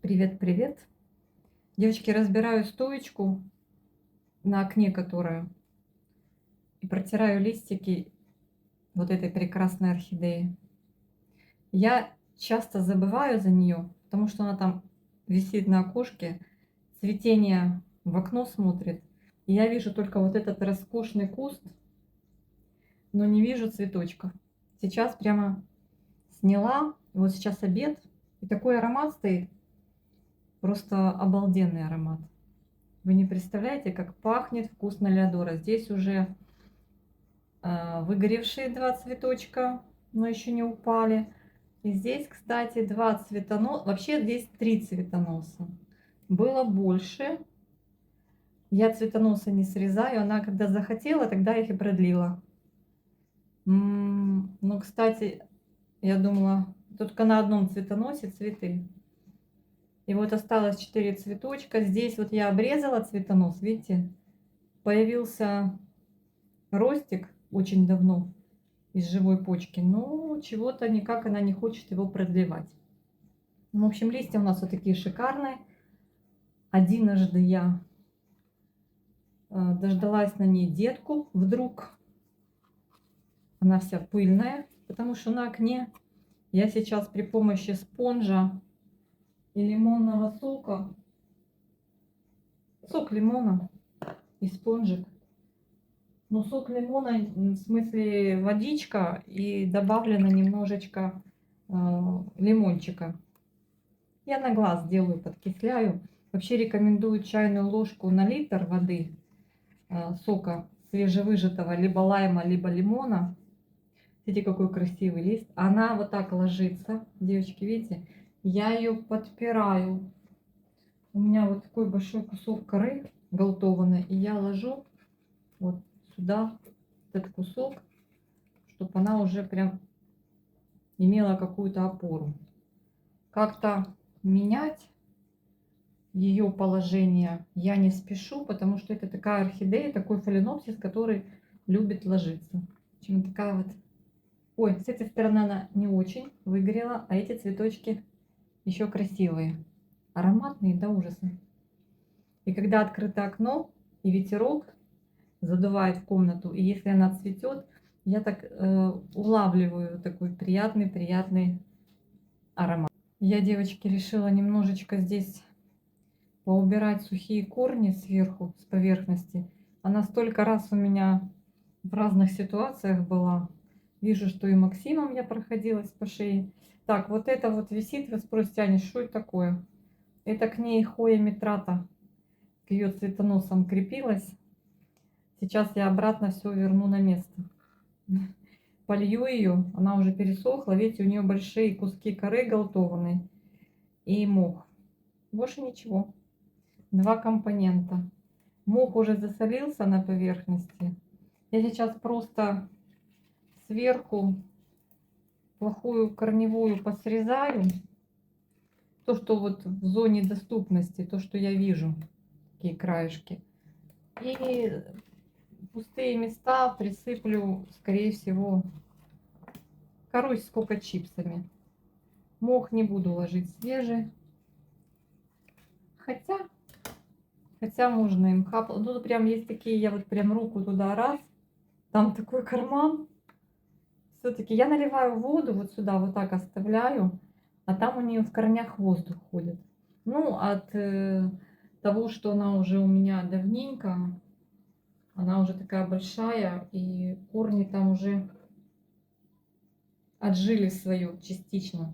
Привет-привет. Девочки, разбираю стоечку на окне, которая, и протираю листики вот этой прекрасной орхидеи. Я часто забываю за нее, потому что она там висит на окошке, цветение в окно смотрит. И я вижу только вот этот роскошный куст, но не вижу цветочков. Сейчас прямо сняла, вот сейчас обед, и такой аромат стоит, просто обалденный аромат. Вы не представляете, как пахнет вкусно Леодора. Здесь уже выгоревшие два цветочка, но еще не упали. И здесь, кстати, два цветоноса. Вообще здесь три цветоноса. Было больше. Я цветоноса не срезаю. Она когда захотела, тогда их и продлила. Ну, кстати, я думала, только на одном цветоносе цветы. И вот осталось 4 цветочка. Здесь вот я обрезала цветонос, видите? Появился ростик очень давно из живой почки, но чего-то никак она не хочет его продлевать. В общем, листья у нас вот такие шикарные. Однажды я дождалась на ней детку вдруг. Она вся пыльная, потому что на окне. Я сейчас при помощи спонжа и лимонного сока, сок лимона и спонжик, ну сок лимона, в смысле водичка, и добавлено немножечко лимончика. Я на глаз делаю, подкисляю. Вообще рекомендую чайную ложку на литр воды сока свежевыжатого, либо лайма, либо лимона. Видите, какой красивый лист. Она вот так ложится, девочки, видите? Я ее подпираю. У меня вот такой большой кусок коры галтованной, и я ложу вот сюда этот кусок, чтобы она уже прям имела какую-то опору. Как-то менять ее положение я не спешу, потому что это такая орхидея, такой фаленопсис, который любит ложиться. Чем такая вот. Ой, с этой стороны она не очень выгорела, а эти цветочки еще красивые, ароматные до ужаса. И когда открыто окно и ветерок задувает в комнату, и если она цветет, я так улавливаю такой приятный аромат. Я, девочки, решила немножечко здесь поубирать сухие корни сверху, с поверхности. Она столько раз у меня в разных ситуациях была. Вижу, что и Максимом я проходилась по шее. Так, вот это вот висит, вы спросите, Аня, что это такое? Это к ней хоя митрата, к ее цветоносам крепилась. Сейчас я обратно все верну на место. Полью ее, она уже пересохла. Видите, у нее большие куски коры галтованной и мох. Больше ничего. Два компонента. Мох уже засолился на поверхности. Я сейчас просто сверху плохую корневую посрезаю. То, что вот в зоне доступности, то, что я вижу. Такие краешки. И пустые места присыплю, скорее всего, корой сколько чипсами. Мох не буду ложить свежий. Хотя можно им хапать. Ну, прям есть такие, я вот прям руку туда раз. Там такой карман. Все-таки я наливаю воду вот сюда, вот так оставляю. А там у нее в корнях воздух ходит. Ну, от того, что она уже у меня давненько. Она уже такая большая. И корни там уже отжили свое частично.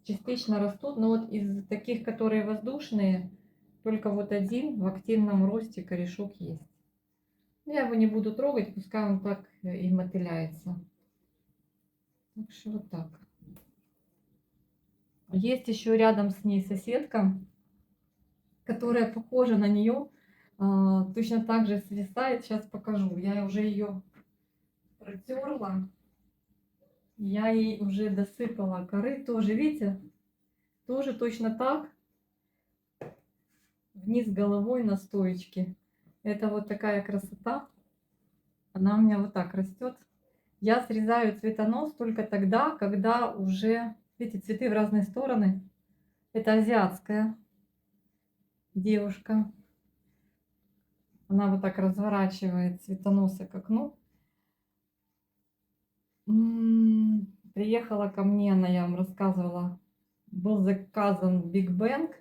Частично растут. Но вот из таких, которые воздушные, только вот один в активном росте корешок есть. Я его не буду трогать, пускай он так и мотыляется. Так что вот так. Есть еще рядом с ней соседка, которая похожа на нее. Точно так же свисает. Сейчас покажу. Я уже ее протерла. Я ей уже досыпала коры. Тоже, видите? Тоже точно так. Вниз головой на стоечке. Это вот такая красота. Она у меня вот так растет. Я срезаю цветонос только тогда, когда уже, видите, цветы в разные стороны. Это азиатская девушка. Она вот так разворачивает цветоносы к окну. Приехала ко мне, она, я вам рассказывала, был заказан Биг Бэнг,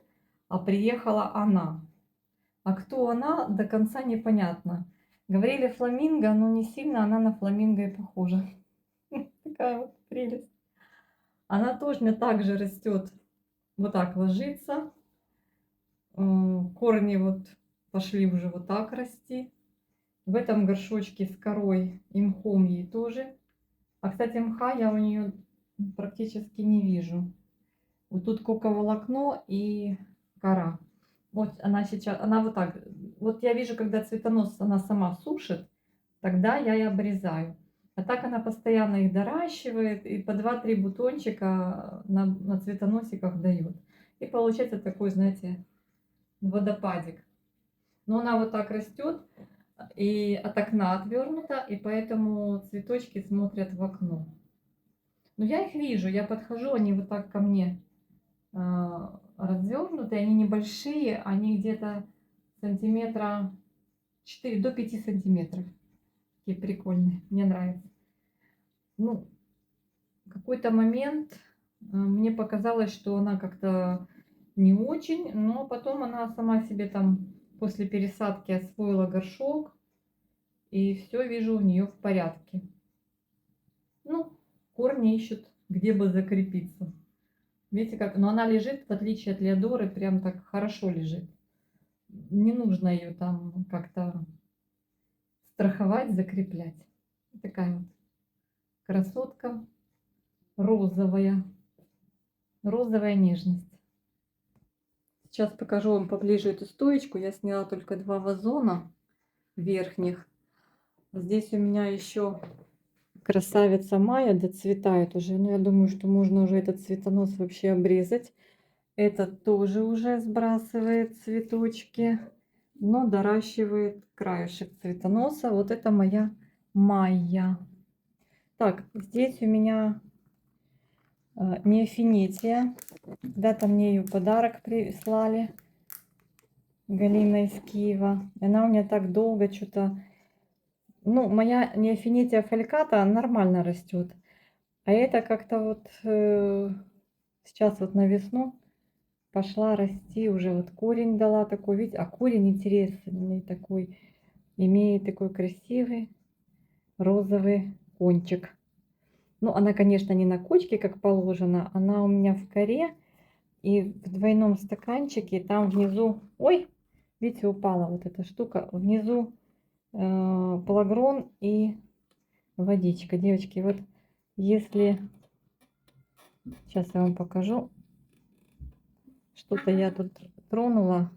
а приехала она. А кто она, до конца непонятно. Говорили фламинго, но не сильно она на фламинго и похожа. Такая вот прелесть. Она точно так же растет, вот так ложится. Корни вот пошли уже вот так расти. В этом горшочке с корой и мхом ей тоже. А, кстати, мха я у нее практически не вижу. Вот тут коковолокно и кора. Вот она сейчас, она вот так. Вот я вижу, когда цветонос она сама сушит, тогда я и обрезаю. А так она постоянно их доращивает и по 2-3 бутончика на цветоносиках дает. И получается такой, знаете, водопадик. Но она вот так растет и от окна отвернута, и поэтому цветочки смотрят в окно. Но я их вижу, я подхожу, они вот так ко мне развернутые, они небольшие, они где-то сантиметра 4 до 5 сантиметров. Такие прикольные, мне нравится. Ну, в какой-то момент мне показалось, что она как-то не очень, но потом она сама себе там после пересадки освоила горшок, и все вижу у нее в порядке. Ну, корни ищут, где бы закрепиться. Видите как? Но она лежит, в отличие от Леодоры, прям так хорошо лежит. Не нужно ее там как-то страховать, закреплять. Такая вот красотка розовая. Розовая нежность. Сейчас покажу вам поближе эту стоечку. Я сняла только 2 вазона верхних. Здесь у меня еще красавица Майя доцветает уже. Но я думаю, что можно уже этот цветонос вообще обрезать. Этот тоже уже сбрасывает цветочки, но доращивает краешек цветоноса. Вот это моя Майя. Так, здесь у меня неофинетия. Когда-то мне ее подарок прислали. Галина из Киева. Она у меня так долго что-то... Ну, моя неофинетия фальката нормально растет. А это как-то вот сейчас вот на весну пошла расти, уже вот корень дала такой, видите, а корень интересный такой, имеет такой красивый розовый кончик. Ну, она, конечно, не на кочке, как положено, она у меня в коре и в двойном стаканчике, там внизу, ой, видите, упала вот эта штука, внизу плагрон и водичка. Девочки, вот если, сейчас я вам покажу, что-то я тут тронула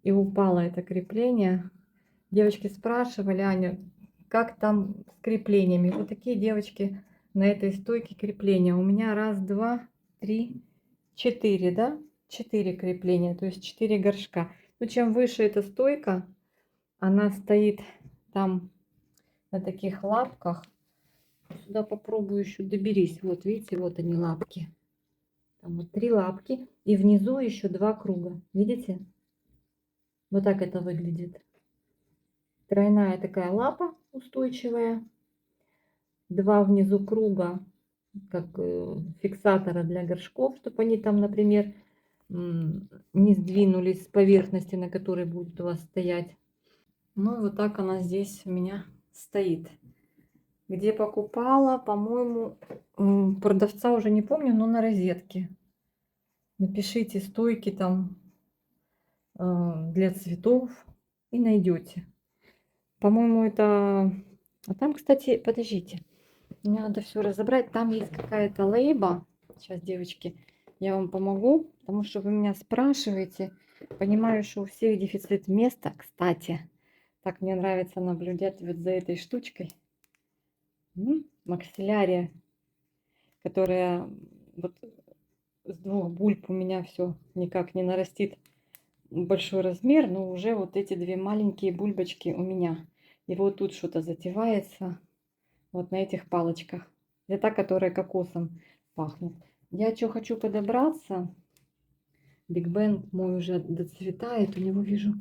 и упало это крепление. Девочки спрашивали, Аня, как там с креплениями? Вот такие, девочки, на этой стойке крепления. У меня раз, два, три, четыре, да? 4 крепления, то есть 4 горшка. Но чем выше эта стойка, она стоит там на таких лапках. Сюда попробую еще доберись. Вот видите, вот они лапки. Там вот 3 лапки. И внизу еще 2 круга. Видите? Вот так это выглядит. Тройная такая лапа устойчивая. 2 внизу круга, как фиксатора для горшков, чтобы они там, например, не сдвинулись с поверхности, на которой будет у вас стоять. Ну, вот так она здесь у меня стоит. Где покупала, по-моему, продавца уже не помню, но на розетке. Напишите стойки там для цветов и найдете. По-моему, это... А там, кстати, подождите. Мне надо все разобрать. Там есть какая-то лейба. Сейчас, девочки, я вам помогу, потому что вы меня спрашиваете. Понимаю, что у всех дефицит места. Кстати, так мне нравится наблюдать вот за этой штучкой. Максиллярия, которая вот с 2 бульб у меня все никак не нарастит большой размер, но уже вот эти 2 маленькие бульбочки у меня. И вот тут что-то затевается вот на этих палочках. Это та, которая кокосом пахнет. Я что хочу подобраться. Биг Бен мой уже доцветает. У него, вижу,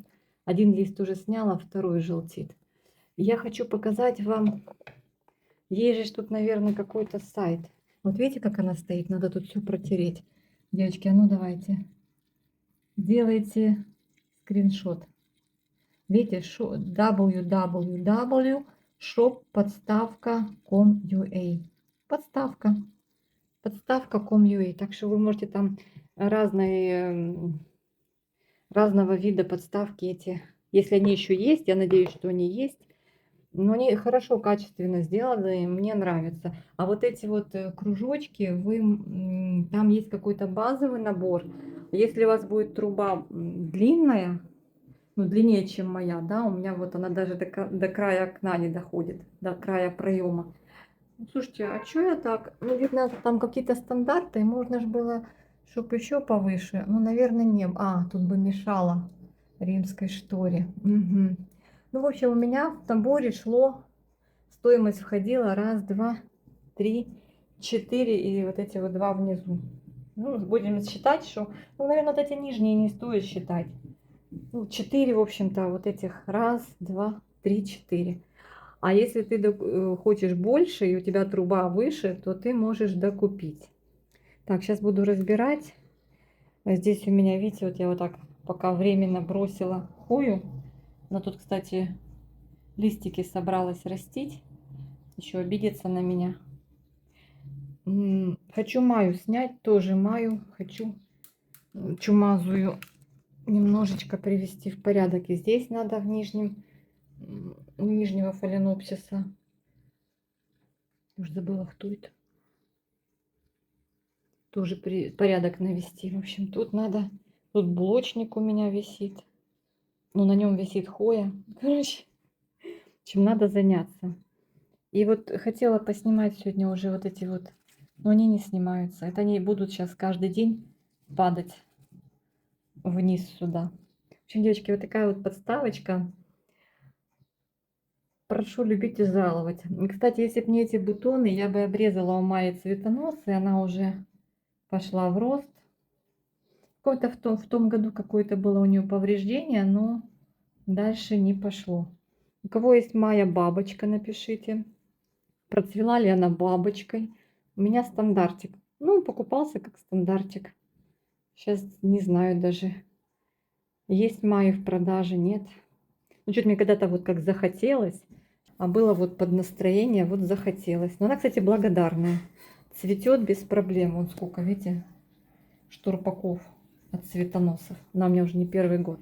один лист уже сняла, второй желтит. Я хочу показать вам, есть же тут, наверное, какой-то сайт. Вот видите, как она стоит? Надо тут все протереть. Девочки, а ну давайте. Делайте скриншот. Видите, www.shoppodstavka.com.ua. Подставка. Подставка.com.ua. Так что вы можете там разного вида подставки эти. Если они еще есть, я надеюсь, что они есть. Но они хорошо, качественно сделаны, мне нравится. А вот эти вот кружочки, там есть какой-то базовый набор. Если у вас будет труба длинная, ну, длиннее, чем моя, да, у меня вот она даже до края окна не доходит, до края проема. Ну, слушайте, а что я так? Ну, видно, там какие-то стандарты, и можно же было, чтобы еще повыше. Ну, наверное, не. А, тут бы мешало римской шторе. Угу. Ну, в общем, у меня в наборе шло, стоимость входила раз, два, три, четыре и вот эти вот два внизу. Ну, будем считать, что, ну, наверное, вот эти нижние не стоит считать. Ну, 4, в общем-то, вот этих раз, два, три, четыре. А если ты хочешь больше и у тебя труба выше, то ты можешь докупить. Так, сейчас буду разбирать. Здесь у меня, видите, вот я вот так пока временно бросила хою. Но тут, кстати, листики собралась растить. Еще обидится на меня. Хочу маю снять, тоже маю. Хочу чумазую немножечко привести в порядок. И здесь надо в нижнего фаленопсиса. Уже забыла, кто это. Тоже порядок навести. В общем, тут надо... Тут блочник у меня висит. Ну, на нем висит хоя. Короче, чем надо заняться. И вот хотела поснимать сегодня уже вот эти вот... Но они не снимаются. Это они будут сейчас каждый день падать вниз сюда. В общем, девочки, вот такая вот подставочка. Прошу любить и жаловать. Кстати, если бы не эти бутоны, я бы обрезала у Майи цветонос, и она уже пошла в рост. Какое-то в том году какое-то было у нее повреждение, но дальше не пошло. У кого есть Майя бабочка, напишите. Процвела ли она бабочкой? У меня стандартик. Ну, покупался как стандартик. Сейчас не знаю даже, есть Майя в продаже, нет. Ну, что-то мне когда-то вот как захотелось, а было вот под настроение, вот захотелось. Но она, кстати, благодарная. Цветет без проблем. Вот сколько, видите, штурпаков от цветоносов. Она у меня уже не первый год.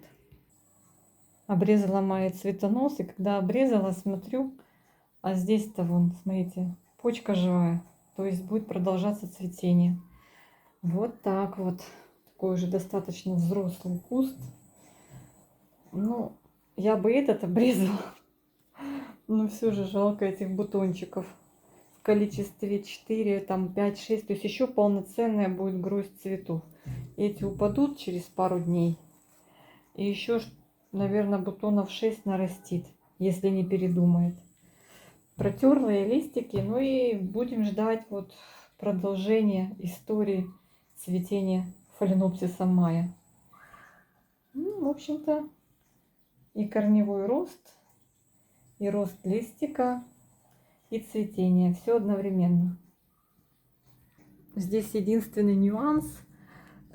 Обрезала мои цветонос, и когда обрезала, смотрю, а здесь-то вон, смотрите, почка живая. То есть будет продолжаться цветение. Вот так вот. Такой уже достаточно взрослый куст. Ну, я бы этот обрезала. Но все же жалко этих бутончиков. В количестве 4, там 5, 6. То есть еще полноценная будет гроздь цветов. Эти упадут через пару дней. И еще, наверное, бутонов 6 нарастит, если не передумает. Протерла листики. Ну и будем ждать вот продолжения истории цветения фаленопсиса Майя. Ну, в общем-то, и корневой рост, и рост листика, и цветение. Все одновременно. Здесь единственный нюанс.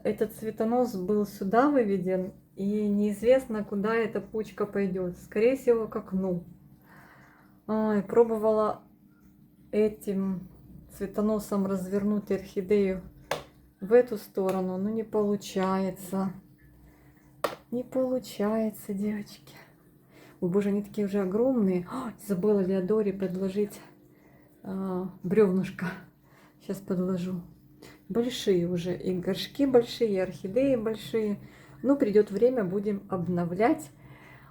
Этот цветонос был сюда выведен, и неизвестно, куда эта почка пойдет. Скорее всего, к окну. Пробовала этим цветоносом развернуть орхидею в эту сторону, но не получается. Не получается, девочки. Ой, боже, они такие уже огромные. Забыла Леодоре предложить бревнышко. Сейчас подложу. Большие уже. И горшки большие, и орхидеи большие. Ну, придет время, будем обновлять,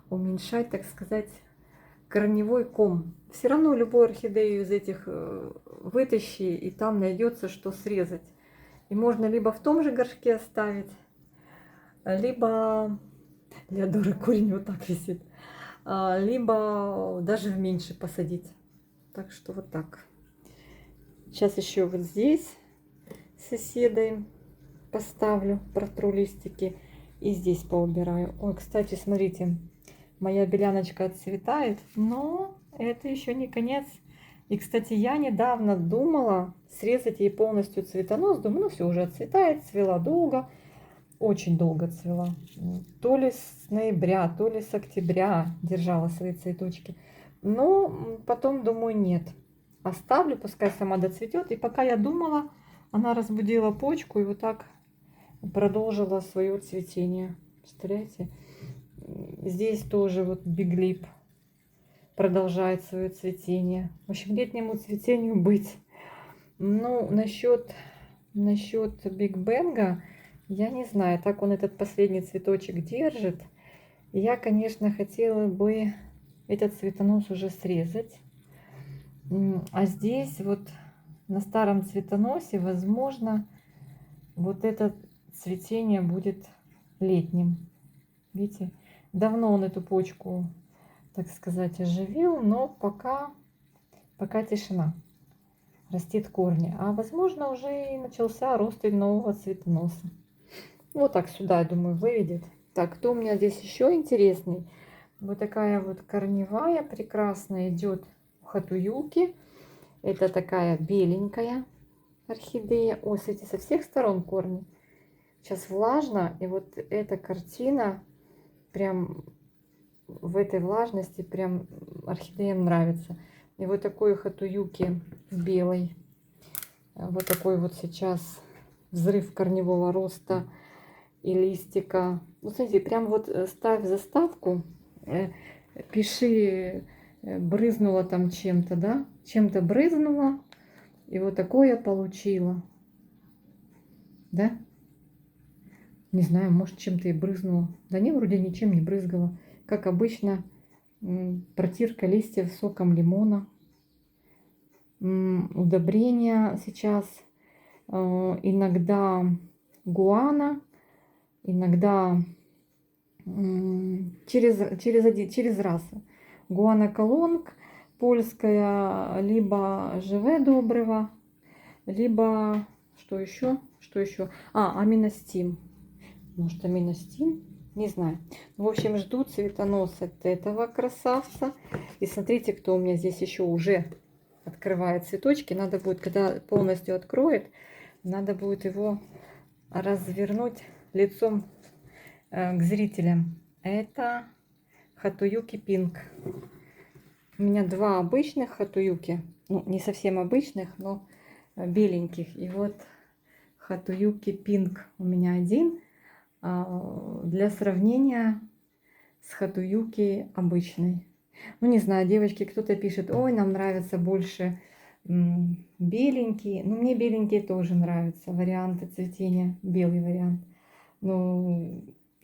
уменьшать, так сказать, корневой ком. Все равно любую орхидею из этих вытащи, и там найдется, что срезать. И можно либо в том же горшке оставить, либо... Леодора корень вот так висит. Либо даже в меньше посадить. Так что вот так. Сейчас еще вот здесь соседей. поставлю, протру листики и здесь поубираю. Ой, кстати, смотрите, моя беляночка отцветает, но это еще не конец. И, кстати, я недавно думала срезать ей полностью цветонос. Думаю, ну все, уже отцветает, цвела долго, очень долго цвела. То ли с ноября, то ли с октября держала свои цветочки. Но потом думаю, нет, оставлю, пускай сама доцветет. И пока я думала, она разбудила почку и вот так продолжила свое цветение. Представляете? Здесь тоже вот биглип продолжает свое цветение. В общем, летнему цветению быть. Ну, насчет Биг Бенга, я не знаю. Так он этот последний цветочек держит. Я, конечно, хотела бы этот цветонос уже срезать. А здесь вот на старом цветоносе, возможно, вот это цветение будет летним. Видите, давно он эту почку, так сказать, оживил, но пока тишина. Растит корни. А возможно, уже и начался рост нового цветоноса. Вот так сюда, я думаю, выведет. Так, кто у меня здесь еще интересный? Вот такая вот корневая прекрасная идет у Хатуюки. Это такая беленькая орхидея. Ой, смотрите, со всех сторон корни. Сейчас влажно, и вот эта картина прям в этой влажности прям орхидеям нравится. И вот такой Хатуюки белый. Вот такой вот сейчас взрыв корневого роста и листика. Ну, смотрите, прям вот ставь заставку, пиши, брызнула там чем-то, да? Чем-то брызнула, и вот такое получила. Да? Не знаю, может, чем-то и брызнула. Да не, вроде ничем не брызгала. Как обычно, протирка листьев соком лимона. Удобрения сейчас. Иногда гуана, иногда через раз. Гуана колонг польская, либо живе добрива, либо что еще? Что еще? Аминостим. Может, аминостим? Не знаю. В общем, жду цветонос от этого красавца. И смотрите, кто у меня здесь еще уже открывает цветочки. Надо будет, когда полностью откроет, надо будет его развернуть лицом к зрителям. Это Хатуюки Пинк. У меня два обычных Хатуюки. Ну, не совсем обычных, но беленьких. И вот Хатуюки Пинк у меня один. Для сравнения с Хатуюки обычной. Ну, не знаю, девочки, кто-то пишет, ой, нам нравится больше беленькие. Ну, мне беленькие тоже нравятся. Варианты цветения, белый вариант. Ну,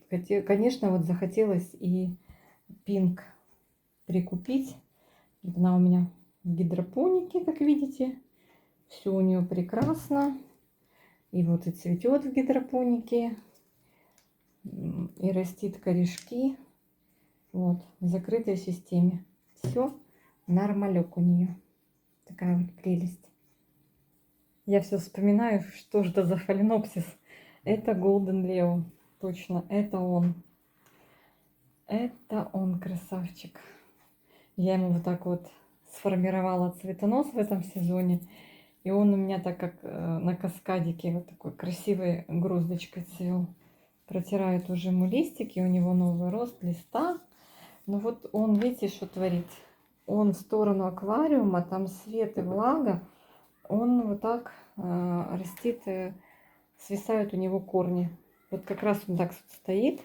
конечно, вот захотелось и пинк прикупить. Она у меня в гидропонике, как видите. Все у нее прекрасно. И вот и цветет в гидропонике. И растит корешки. Вот, в закрытой системе. Все нормалек у нее. Такая вот прелесть. Я все вспоминаю, что же это за фаленопсис. Это Golden Leo. Точно, это он. Это он, красавчик. Я ему вот так вот сформировала цветонос в этом сезоне. И он у меня так как на каскадике вот такой красивой гроздочкой цвел. Протирают уже ему листики, у него новый рост листа. Ну вот он, видите, что творит? Он в сторону аквариума, там свет и влага. Он вот так растит, свисают у него корни. Вот как раз он так стоит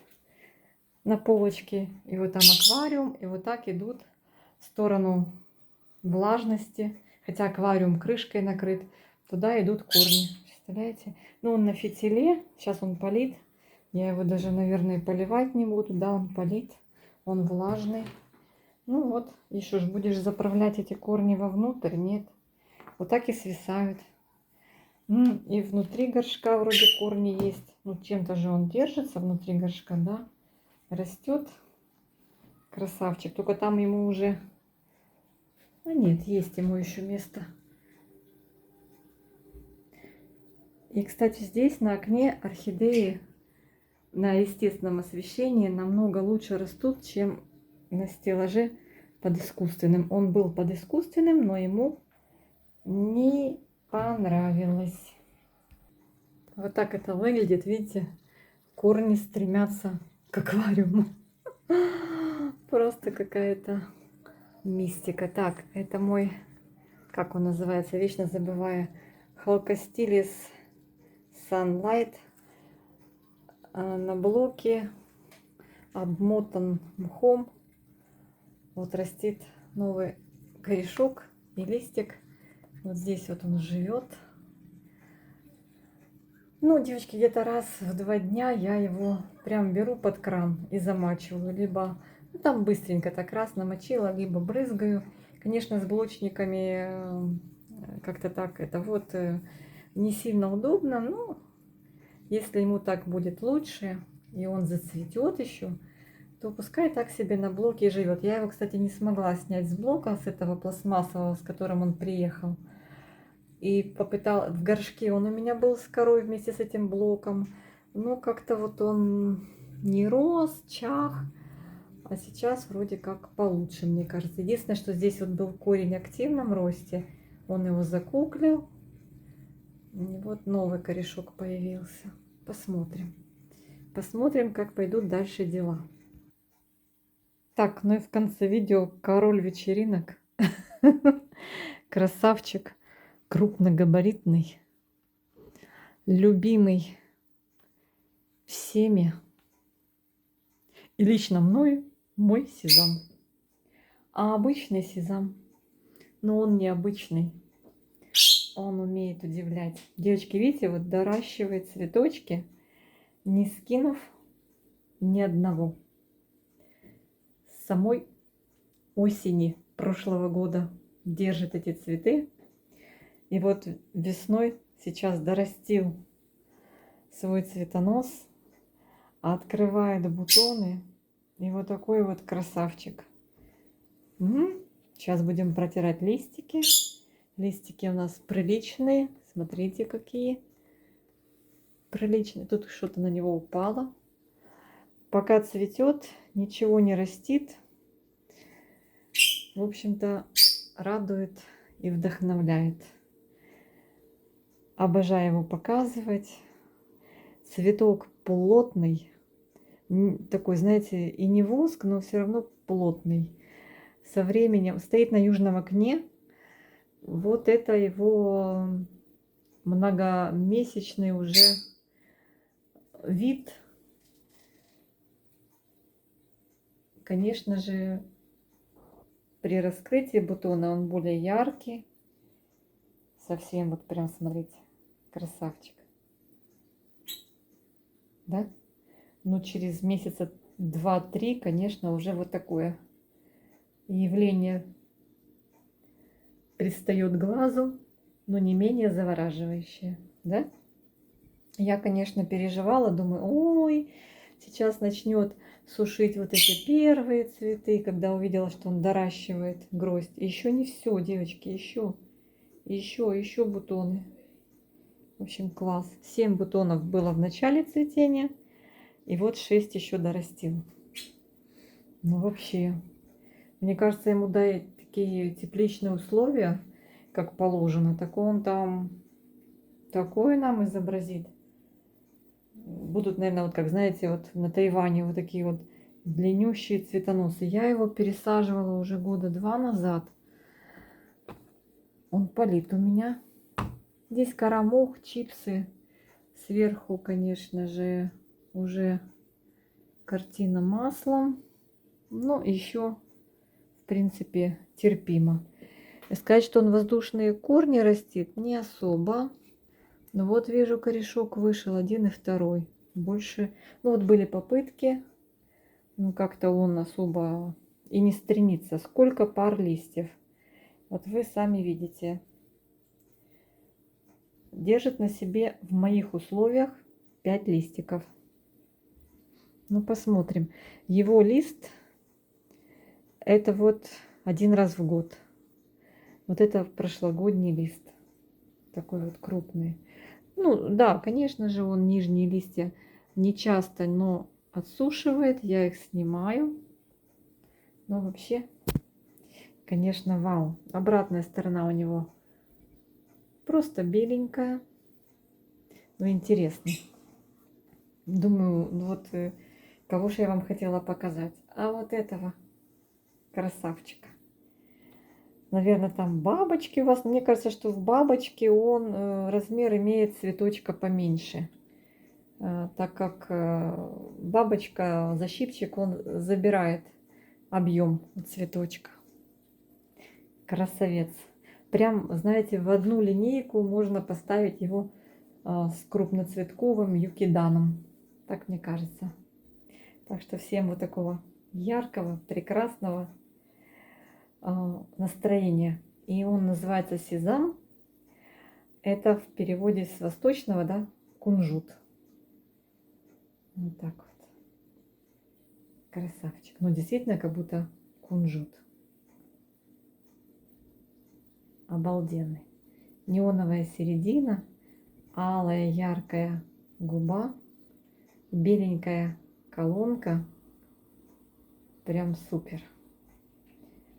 на полочке. И вот там аквариум, и вот так идут в сторону влажности. Хотя аквариум крышкой накрыт. Туда идут корни. Представляете? Ну, он на фитиле. Сейчас он палит. Я его даже, наверное, поливать не буду. Да, он палит. Он влажный. Ну вот, еще ж будешь заправлять эти корни вовнутрь? Нет. Вот так и свисают. И внутри горшка вроде корни есть. Ну, чем-то же он держится внутри горшка, да? Растет. Красавчик. Только там ему уже... А нет, есть ему еще место. И, кстати, здесь на окне орхидеи на естественном освещении намного лучше растут, чем на стеллаже под искусственным. Он был под искусственным, но ему не понравилось. Вот так это выглядит, видите? Корни стремятся к аквариуму. Просто какая-то мистика. Так, это мой, как он называется, вечно забываю, Halkastylus Sunlight. На блоке обмотан мхом. Вот растет новый корешок и листик. Вот здесь вот он живет. Ну, девочки, где-то раз в 2 дня я его прям беру под кран и замачиваю. Либо ну, там быстренько так раз намочила, либо брызгаю. Конечно, с блочниками как-то так это вот не сильно удобно, но если ему так будет лучше, и он зацветет еще, то пускай так себе на блоке и живет. Я его, кстати, не смогла снять с блока, с этого пластмассового, с которым он приехал. И попытал в горшке, он у меня был с корой вместе с этим блоком. Но как-то вот он не рос, чах. А сейчас вроде как получше, мне кажется. Единственное, что здесь вот был корень в активном росте. Он его закуклил. И вот новый корешок появился. Посмотрим. Посмотрим, как пойдут дальше дела. Так, ну и в конце видео король вечеринок. Красавчик. Крупногабаритный. Любимый всеми. И лично мной мой сезам. А обычный сезам. Но он необычный. Он умеет удивлять. Девочки, видите, вот доращивает цветочки, не скинув ни одного. С самой осени прошлого года держит эти цветы. И вот весной сейчас дорастил свой цветонос, открывает бутоны. И вот такой вот красавчик. Угу. Сейчас будем протирать листики. Листики у нас приличные. Смотрите, какие приличные. Тут что-то на него упало. Пока цветет, ничего не растит. В общем-то, радует и вдохновляет. Обожаю его показывать. Цветок плотный. Такой, знаете, и не воск, но все равно плотный. Со временем стоит на южном окне. Вот это его многомесячный уже вид. Конечно же, при раскрытии бутона он более яркий. Совсем вот прям, смотрите, красавчик. Да? Но через месяца 2-3, конечно, уже вот такое явление предстает глазу, но не менее завораживающее, да? Я, конечно, переживала, думаю, ой, сейчас начнет сушить вот эти первые цветы, когда увидела, что он доращивает гроздь. Еще не все, девочки, еще бутоны. В общем, класс. 7 бутонов было в начале цветения, и вот 6 еще дорастил. Ну, вообще, мне кажется, ему дать такие тепличные условия, как положено, так он там такое нам изобразит. Будут, наверное, вот как, знаете, вот на Тайване вот такие вот длиннющие цветоносы. Я его пересаживала уже 2 года назад. Он палит у меня. Здесь кора, мох, чипсы. Сверху, конечно же, уже картина маслом. Но еще, в принципе, терпимо. Сказать, что он воздушные корни растит, не особо. Но вот вижу, корешок вышел, 1 и 2. Больше, ну вот были попытки, но как-то он особо и не стремится. Сколько пар листьев? Вот вы сами видите. Держит на себе в моих условиях 5 листиков. Ну, посмотрим. Его лист это вот 1 раз в год. Вот это прошлогодний лист. Такой вот крупный. Ну, да, конечно же, он нижние листья не часто, но отсушивает. Я их снимаю. Но вообще, конечно, вау. Обратная сторона у него просто беленькая. Но интересно. Думаю, ну вот кого же я вам хотела показать. А вот этого красавчика. Наверное, там бабочки у вас. Мне кажется, что в бабочке он размер имеет цветочка поменьше. Так как бабочка, защипчик, он забирает объем цветочка. Красавец. Прям, знаете, в одну линейку можно поставить его с крупноцветковым юкиданом. Так мне кажется. Так что всем вот такого яркого, прекрасного настроения. И он называется сезам. Это в переводе с восточного, да, кунжут. Вот так вот. Красавчик. Ну, действительно, как будто кунжут. Обалденный. Неоновая середина, алая яркая губа, беленькая колонка. Прям супер.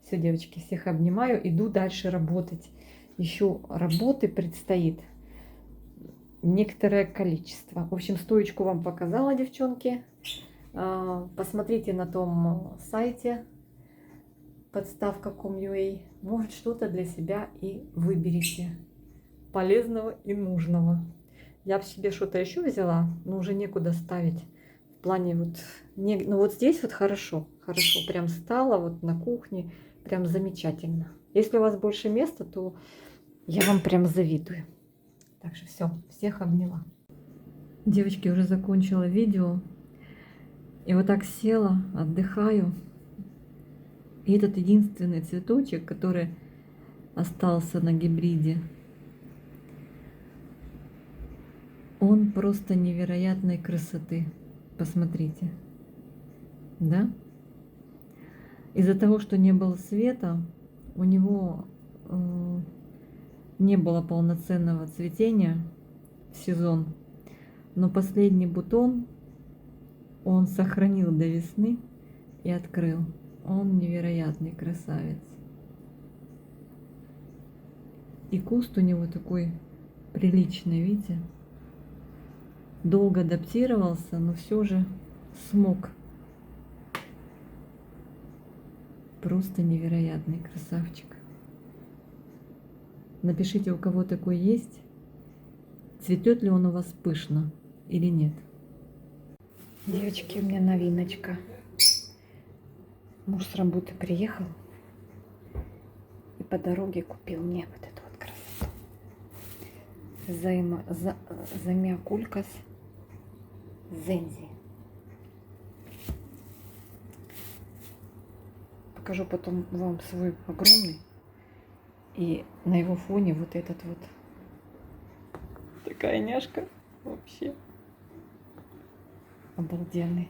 Все, девочки, всех обнимаю. Иду дальше работать. Еще работы предстоит некоторое количество. В общем, стоечку вам показала, девчонки. Посмотрите на том сайте подставка.com.ua. Может, что-то для себя и выберите полезного и нужного. Я в себе что-то еще взяла, но уже некуда ставить. В плане вот, ну вот здесь вот хорошо, прям стало вот на кухне, прям замечательно. Если у вас больше места, то я вам прям завидую. Так что все, всех обняла. Девочки, уже закончила видео. И вот так села, отдыхаю. И этот единственный цветочек, который остался на гибриде, он просто невероятной красоты. Посмотрите. Да? Из-за того, что не было света, у него не было полноценного цветения в сезон. Но последний бутон он сохранил до весны и открыл. Он невероятный красавец. И куст у него такой приличный, видите? Долго адаптировался, но все же смог. Просто невероятный красавчик. Напишите, у кого такой есть. Цветет ли он у вас пышно или нет. Девочки, у меня новиночка. Муж с работы приехал и по дороге купил мне вот эту вот красоту. Замиокулькас зензи. Покажу потом вам свой огромный. И на его фоне вот этот вот. Такая няшка вообще. Обалденный.